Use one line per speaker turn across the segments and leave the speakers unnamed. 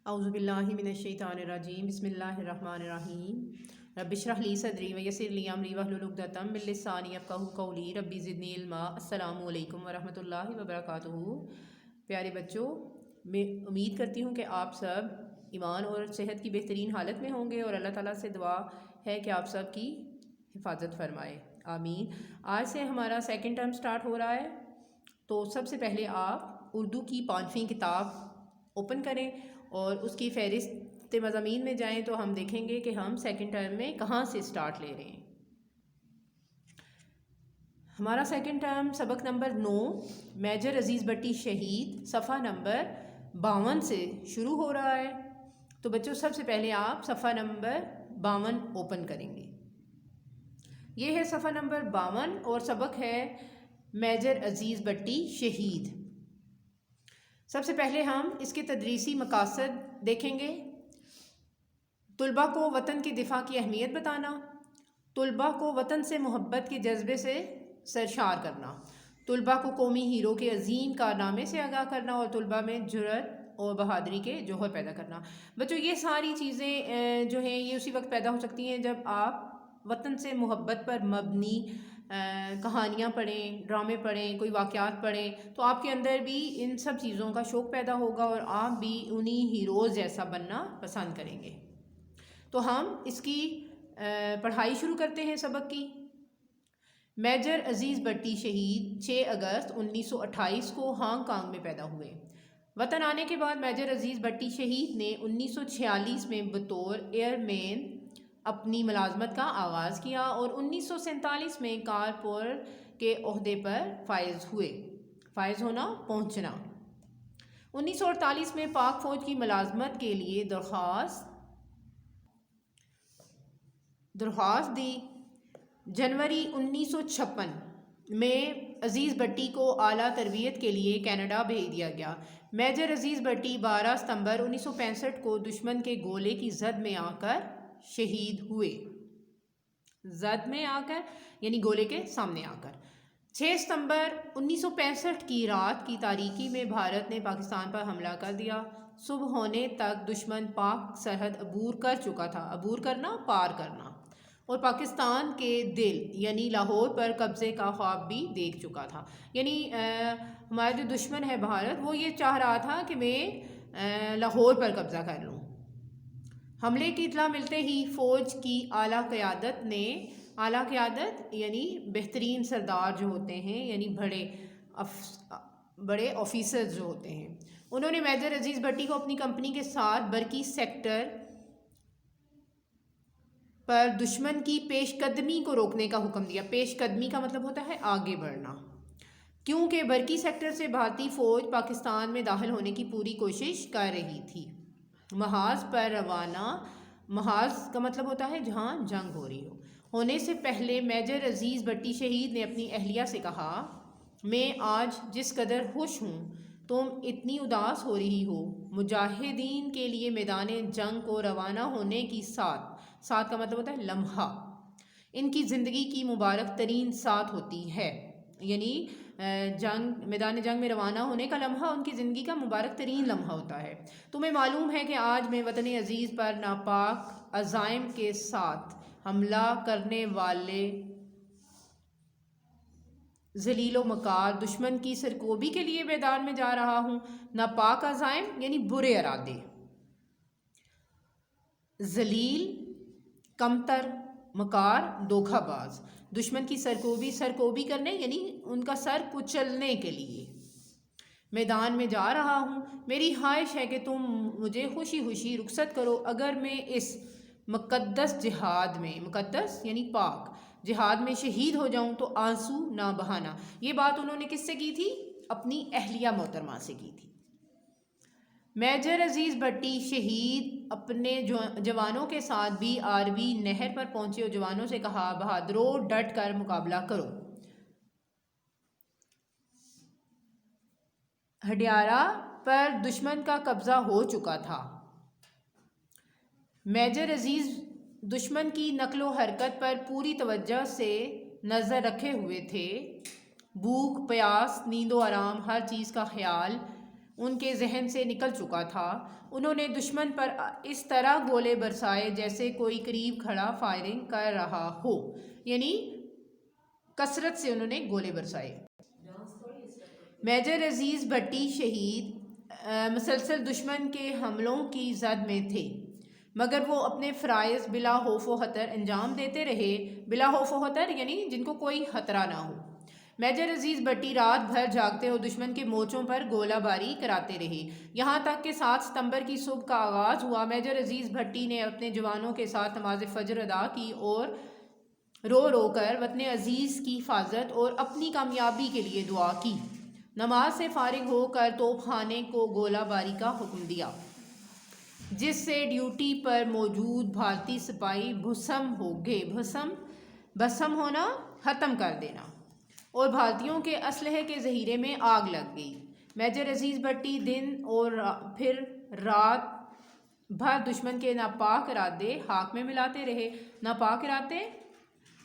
اعوذ باللہ من الشیطان الرجیم بسم اللہ الرحمن الرحیم رب اشرح لی صدری ویسر لی امری واحلل عقدۃ من لسانی یفقہوا قولی ربی زدنی علما۔ السلام علیکم ورحمۃ اللہ وبرکاتہ۔ پیارے بچوں، میں امید کرتی ہوں کہ آپ سب ایمان اور صحت کی بہترین حالت میں ہوں گے، اور اللہ تعالیٰ سے دعا ہے کہ آپ سب کی حفاظت فرمائے، آمین۔ آج سے ہمارا سیکنڈ ٹرم سٹارٹ ہو رہا ہے، تو سب سے پہلے آپ اردو کی 5ویں کتاب اوپن کریں اور اس کی فہرست مضامین میں جائیں، تو ہم دیکھیں گے کہ ہم سیکنڈ ٹرم میں کہاں سے سٹارٹ لے رہے ہیں۔ ہمارا سیکنڈ ٹرم سبق نمبر 9 میجر عزیز بٹی شہید صفحہ نمبر 52 سے شروع ہو رہا ہے۔ تو بچوں، سب سے پہلے آپ صفحہ نمبر 52 اوپن کریں گے۔ یہ ہے صفحہ نمبر 52 اور سبق ہے میجر عزیز بٹی شہید۔ سب سے پہلے ہم اس کے تدریسی مقاصد دیکھیں گے۔ طلباء کو وطن کی دفاع کی اہمیت بتانا، طلباء کو وطن سے محبت کے جذبے سے سرشار کرنا، طلباء کو قومی ہیرو کے عظیم کارنامے سے آگاہ کرنا، اور طلباء میں جرأت اور بہادری کے جوہر پیدا کرنا۔ بچوں، یہ ساری چیزیں جو ہیں یہ اسی وقت پیدا ہو سکتی ہیں جب آپ وطن سے محبت پر مبنی کہانیاں پڑھیں، ڈرامے پڑھیں، کوئی واقعات پڑھیں، تو آپ کے اندر بھی ان سب چیزوں کا شوق پیدا ہوگا اور آپ بھی انہی ہیروز جیسا بننا پسند کریں گے۔ تو ہم اس کی پڑھائی شروع کرتے ہیں سبق کی۔ میجر عزیز بٹی شہید 6 اگست 1928 کو ہانگ کانگ میں پیدا ہوئے۔ وطن آنے کے بعد میجر عزیز بٹی شہید نے 1946 میں بطور ایئر مین اپنی ملازمت کا آغاز کیا اور 1947 میں کارپور کے عہدے پر فائز ہوئے۔ فائز ہونا، پہنچنا۔ 1948 میں پاک فوج کی ملازمت کے لیے درخواست دی۔ جنوری 1956 میں عزیز بٹی کو اعلیٰ تربیت کے لیے کینیڈا بھیج دیا گیا۔ میجر عزیز بٹی 12 ستمبر 1965 کو دشمن کے گولے کی زد میں آ کر شہید ہوئے۔ زد میں آ کر یعنی گولے کے سامنے آ کر۔ 6 ستمبر 1965 کی رات کی تاریکی میں بھارت نے پاکستان پر حملہ کر دیا۔ صبح ہونے تک دشمن پاک سرحد عبور کر چکا تھا۔ عبور کرنا، پار کرنا، اور پاکستان کے دل یعنی لاہور پر قبضے کا خواب بھی دیکھ چکا تھا۔ یعنی ہمارا جو دشمن ہے بھارت، وہ یہ چاہ رہا تھا کہ میں لاہور پر قبضہ کر لوں۔ حملے کی اطلاع ملتے ہی فوج کی اعلیٰ قیادت یعنی بہترین سردار جو ہوتے ہیں، یعنی بڑے آفیسر جو ہوتے ہیں، انہوں نے میجر عزیز بٹی کو اپنی کمپنی کے ساتھ برقی سیکٹر پر دشمن کی پیش قدمی کو روکنے کا حکم دیا۔ پیش قدمی کا مطلب ہوتا ہے آگے بڑھنا، کیونکہ برقی سیکٹر سے بھارتی فوج پاکستان میں داخل ہونے کی پوری کوشش کر رہی تھی۔ محاذ پر روانہ، محاذ کا مطلب ہوتا ہے جہاں جنگ ہو رہی ہونے سے پہلے میجر عزیز بٹی شہید نے اپنی اہلیہ سے کہا، میں آج جس قدر خوش ہوں، تم اتنی اداس ہو رہی ہو۔ مجاہدین کے لیے میدان جنگ کو روانہ ہونے کی ساتھ کا مطلب ہوتا ہے لمحہ، ان کی زندگی کی مبارک ترین ساتھ ہوتی ہے۔ یعنی میدان جنگ میں روانہ ہونے کا لمحہ ان کی زندگی کا مبارک ترین لمحہ ہوتا ہے۔ تمہیں معلوم ہے کہ آج میں وطن عزیز پر ناپاک عزائم کے ساتھ حملہ کرنے والے ذلیل و مکار دشمن کی سرکوبی کے لیے میدان میں جا رہا ہوں۔ ناپاک عزائم یعنی برے ارادے، ذلیل کمتر، مکار دھوکہ باز۔ دشمن کی سرکوبی کرنے یعنی ان کا سر کچلنے کے لیے میدان میں جا رہا ہوں۔ میری خواہش ہے کہ تم مجھے خوشی خوشی رخصت کرو۔ اگر میں اس مقدس جہاد میں، مقدس یعنی پاک جہاد میں شہید ہو جاؤں تو آنسو نہ بہانا۔ یہ بات انہوں نے کس سے کی تھی؟ اپنی اہلیہ محترمہ سے کی تھی۔ میجر عزیز بٹی شہید اپنے جوانوں کے ساتھ بھی آروی نہر پر پہنچے اور جوانوں سے کہا، بہادرو، ڈٹ کر مقابلہ کرو۔ ہڈیارہ پر دشمن کا قبضہ ہو چکا تھا۔ میجر عزیز دشمن کی نقل و حرکت پر پوری توجہ سے نظر رکھے ہوئے تھے۔ بھوک، پیاس، نیند و آرام، ہر چیز کا خیال ان کے ذہن سے نکل چکا تھا۔ انہوں نے دشمن پر اس طرح گولے برسائے جیسے کوئی قریب کھڑا فائرنگ کر رہا ہو، یعنی کثرت سے انہوں نے گولے برسائے۔ میجر عزیز بھٹی شہید مسلسل دشمن کے حملوں کی زد میں تھے، مگر وہ اپنے فرائض بلا خوف و خطر انجام دیتے رہے۔ بلا خوف و خطر یعنی جن کو کوئی خطرہ نہ ہو۔ میجر عزیز بھٹی رات بھر جاگتے اور دشمن کے مورچوں پر گولہ باری کراتے رہے، یہاں تک کہ 7 ستمبر کی صبح کا آغاز ہوا۔ میجر عزیز بھٹی نے اپنے جوانوں کے ساتھ نماز فجر ادا کی اور رو رو کر وطن عزیز کی حفاظت اور اپنی کامیابی کے لیے دعا کی۔ نماز سے فارغ ہو کر توپ خانے کو گولہ باری کا حکم دیا، جس سے ڈیوٹی پر موجود بھارتی سپاہی بھسم ہو گئے۔ بھسم ہونا، ختم کر دینا، اور بھارتیوں کے اسلحے کے ذخیرے میں آگ لگ گئی۔ میجر عزیز بھٹی دن اور پھر رات بھر دشمن کے ناپاک ارادے خاک میں ملاتے رہے۔ ناپاک ارادے،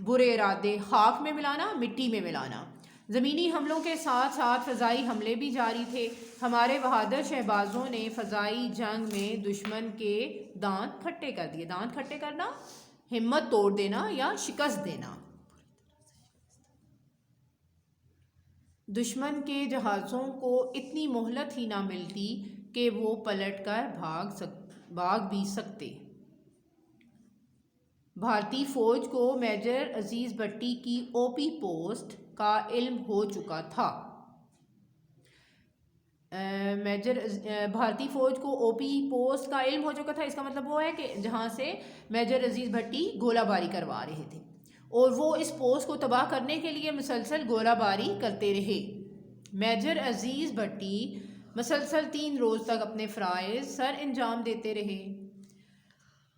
برے ارادے، خاک میں ملانا، مٹی میں ملانا۔ زمینی حملوں کے ساتھ ساتھ فضائی حملے بھی جاری تھے۔ ہمارے بہادر شہبازوں نے فضائی جنگ میں دشمن کے دانت کھٹے کر دیے۔ دانت کھٹے کرنا، ہمت توڑ دینا یا شکست دینا۔ دشمن کے جہازوں کو اتنی مہلت ہی نہ ملتی کہ وہ پلٹ کر بھاگ بھی سکتے۔ بھارتی فوج کو میجر عزیز بھٹی کی او پی پوسٹ کا علم ہو چکا تھا۔ بھارتی فوج کو او پی پوسٹ کا علم ہو چکا تھا، اس کا مطلب وہ ہے کہ جہاں سے میجر عزیز بھٹی گولہ باری کروا رہے تھے، اور وہ اس پوسٹ کو تباہ کرنے کے لیے مسلسل گولہ باری کرتے رہے۔ میجر عزیز بھٹی مسلسل 3 روز تک اپنے فرائض سر انجام دیتے رہے۔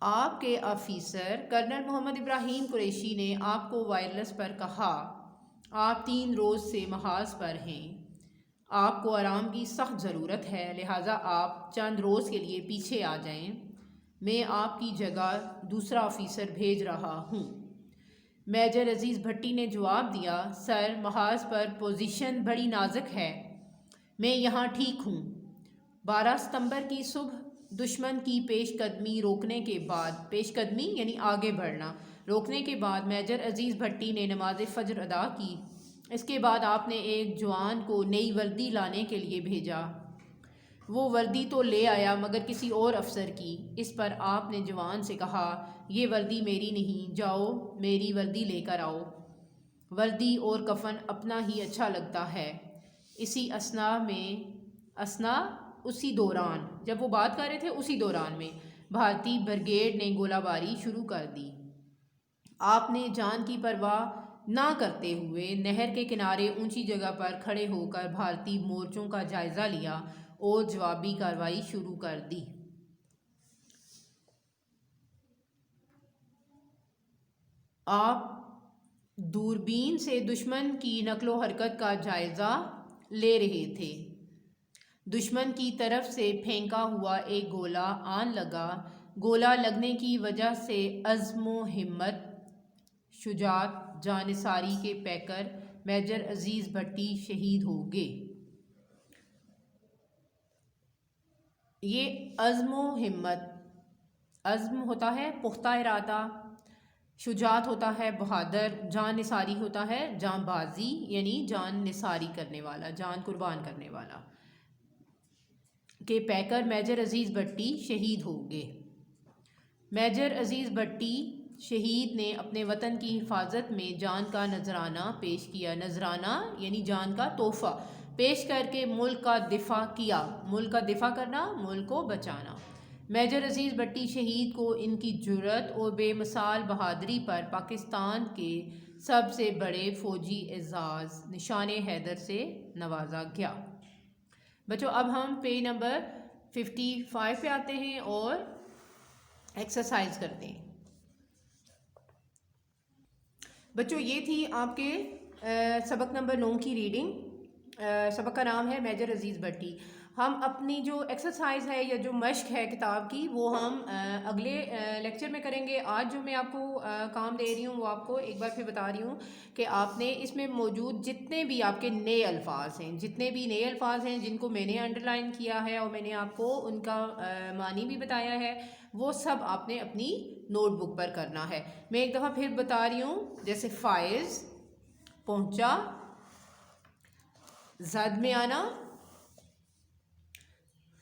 آپ کے آفیسر کرنل محمد ابراہیم قریشی نے آپ کو وائرلیس پر کہا، آپ 3 روز سے محاذ پر ہیں، آپ کو آرام کی سخت ضرورت ہے، لہٰذا آپ چند روز کے لیے پیچھے آ جائیں، میں آپ کی جگہ دوسرا آفیسر بھیج رہا ہوں۔ میجر عزیز بھٹی نے جواب دیا، سر، محاذ پر پوزیشن بڑی نازک ہے، میں یہاں ٹھیک ہوں۔ 12 ستمبر کی صبح دشمن کی پیش قدمی روکنے کے بعد، پیش قدمی یعنی آگے بڑھنا، روکنے کے بعد میجر عزیز بھٹی نے نماز فجر ادا کی۔ اس کے بعد آپ نے ایک جوان کو نئی وردی لانے کے لیے بھیجا۔ وہ وردی تو لے آیا مگر کسی اور افسر کی۔ اس پر آپ نے جوان سے کہا، یہ وردی میری نہیں، جاؤ میری وردی لے کر آؤ۔ وردی اور کفن اپنا ہی اچھا لگتا ہے۔ اسی دوران جب وہ بات کر رہے تھے، اسی دوران میں بھارتی بریگیڈ نے گولہ باری شروع کر دی۔ آپ نے جان کی پرواہ نہ کرتے ہوئے نہر کے کنارے اونچی جگہ پر کھڑے ہو کر بھارتی مورچوں کا جائزہ لیا اور جوابی کارروائی شروع کر دی۔ آپ دوربین سے دشمن کی نقل و حرکت کا جائزہ لے رہے تھے۔ دشمن کی طرف سے پھینکا ہوا ایک گولہ آن لگا۔ گولہ لگنے کی وجہ سے عزم و ہمت، شجاعت، جانثاری کے پیکر میجر عزیز بھٹی شہید ہو گئے۔ یہ عزم و ہمت، عزم ہوتا ہے پختہ ارادہ، شجاعت ہوتا ہے بہادر، جان نثاری ہوتا ہے جان بازی یعنی جان نثاری کرنے والا، جان قربان کرنے والا، کے پیکر میجر عزیز بھٹی شہید ہو گئے۔ میجر عزیز بھٹی شہید نے اپنے وطن کی حفاظت میں جان کا نذرانہ پیش کیا۔ نذرانہ یعنی جان کا تحفہ پیش کر کے ملک کا دفاع کیا۔ ملک کا دفاع کرنا، ملک کو بچانا۔ میجر عزیز بھٹی شہید کو ان کی جرأت اور بے مثال بہادری پر پاکستان کے سب سے بڑے فوجی اعزاز نشان حیدر سے نوازا گیا۔ بچوں اب ہم پیج نمبر 55 پہ آتے ہیں اور ایکسرسائز کرتے ہیں۔ بچوں یہ تھی آپ کے سبق نمبر 9 کی ریڈنگ۔ سبق کا نام ہے میجر عزیز بھٹی۔ ہم اپنی جو ایکسرسائز ہے یا جو مشق ہے کتاب کی وہ ہم اگلے لیکچر میں کریں گے. آج جو میں آپ کو کام دے رہی ہوں وہ آپ کو ایک بار پھر بتا رہی ہوں کہ آپ نے اس میں موجود جتنے بھی آپ کے نئے الفاظ ہیں جن کو میں نے انڈر لائن کیا ہے اور میں نے آپ کو ان کا معنی بھی بتایا ہے، وہ سب آپ نے اپنی نوٹ بک پر کرنا ہے. میں ایک دفعہ پھر بتا رہی ہوں، جیسے فائز پہنچا، زد میں آنا،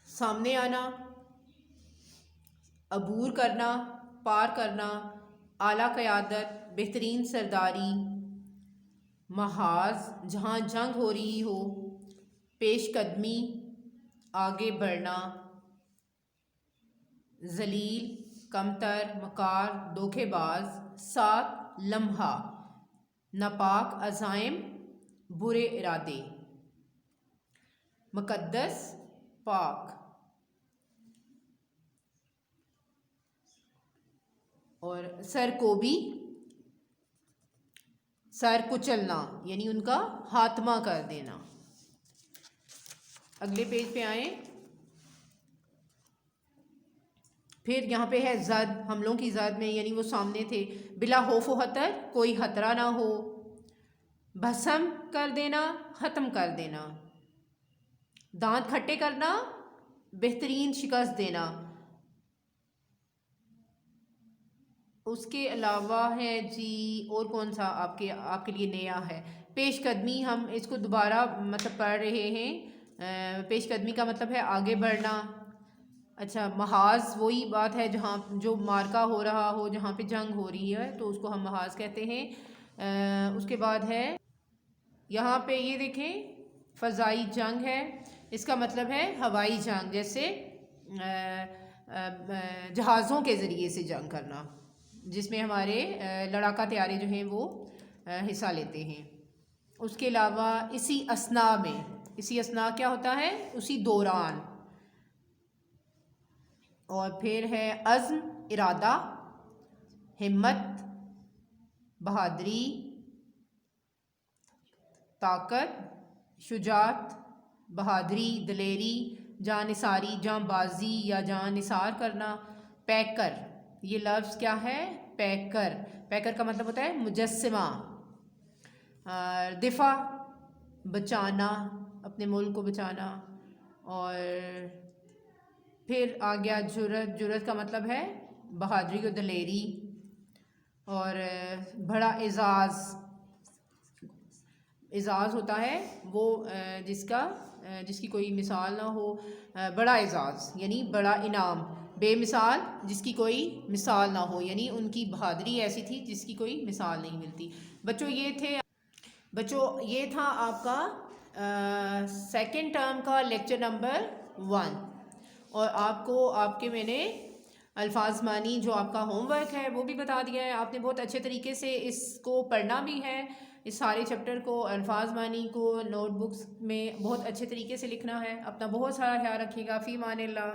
سامنے آنا، عبور کرنا، پار کرنا، اعلیٰ قیادت، بہترین سرداری، محاذ جہاں جنگ ہو رہی ہو، پیش قدمی آگے بڑھنا، ذلیل کمتر، مکار دھوکے باز، ساتھ لمحہ، ناپاک عزائم برے ارادے، مقدس پاک، اور سرکوبی سر کچلنا یعنی ان کا خاتمہ کر دینا. اگلے پیج پہ آئیں. پھر یہاں پہ ہے زد، حملوں کی زد میں یعنی وہ سامنے تھے. بلا خوف و خطر، کوئی خطرہ نہ ہو، بھسم کر دینا، ختم کر دینا، دانت کھٹے کرنا، بہترین شکست دینا. اس کے علاوہ ہے جی اور کون سا آپ کے لیے نیا ہے؟ پیش قدمی، ہم اس کو دوبارہ مطلب پڑھ رہے ہیں. پیش قدمی کا مطلب ہے آگے بڑھنا. اچھا، محاذ وہی بات ہے جہاں جو مارکا ہو رہا ہو، جہاں پہ جنگ ہو رہی ہے تو اس کو ہم محاذ کہتے ہیں. اس کے بعد ہے یہاں پہ یہ دیکھیں فضائی جنگ ہے، اس کا مطلب ہے ہوائی جنگ، جیسے جہازوں کے ذریعے سے جنگ کرنا جس میں ہمارے لڑاکا طیارے جو ہیں وہ حصہ لیتے ہیں. اس کے علاوہ اسی اثناء میں، اسی اثناء کیا ہوتا ہے؟ اسی دوران. اور پھر ہے عزم ارادہ، ہمت بہادری، طاقت شجاعت، بہادری دلیری، جاں نثاری جاں بازی یا جاں نثار کرنا. پیکر، یہ لفظ کیا ہے؟ پیکر. پیکر کا مطلب ہوتا ہے مجسمہ. دفاع بچانا، اپنے ملک کو بچانا. اور پھر آ گیا جرأت. جرأت کا مطلب ہے بہادری و دلیری. اور بڑا اعزاز، اعزاز ہوتا ہے وہ جس کی کوئی مثال نہ ہو. بڑا اعزاز یعنی بڑا انعام. بے مثال، جس کی کوئی مثال نہ ہو، یعنی ان کی بہادری ایسی تھی جس کی کوئی مثال نہیں ملتی. بچوں یہ تھا آپ کا سیکنڈ ٹرم کا لیکچر نمبر 1. اور آپ کو آپ کے میں نے الفاظ معنی جو آپ کا ہوم ورک ہے وہ بھی بتا دیا ہے. آپ نے بہت اچھے طریقے سے اس کو پڑھنا بھی ہے، اس سارے چیپٹر کو، الفاظ معنی کو نوٹ بکس میں بہت اچھے طریقے سے لکھنا ہے. اپنا بہت سارا خیال رکھیے گا. فی امان اللہ.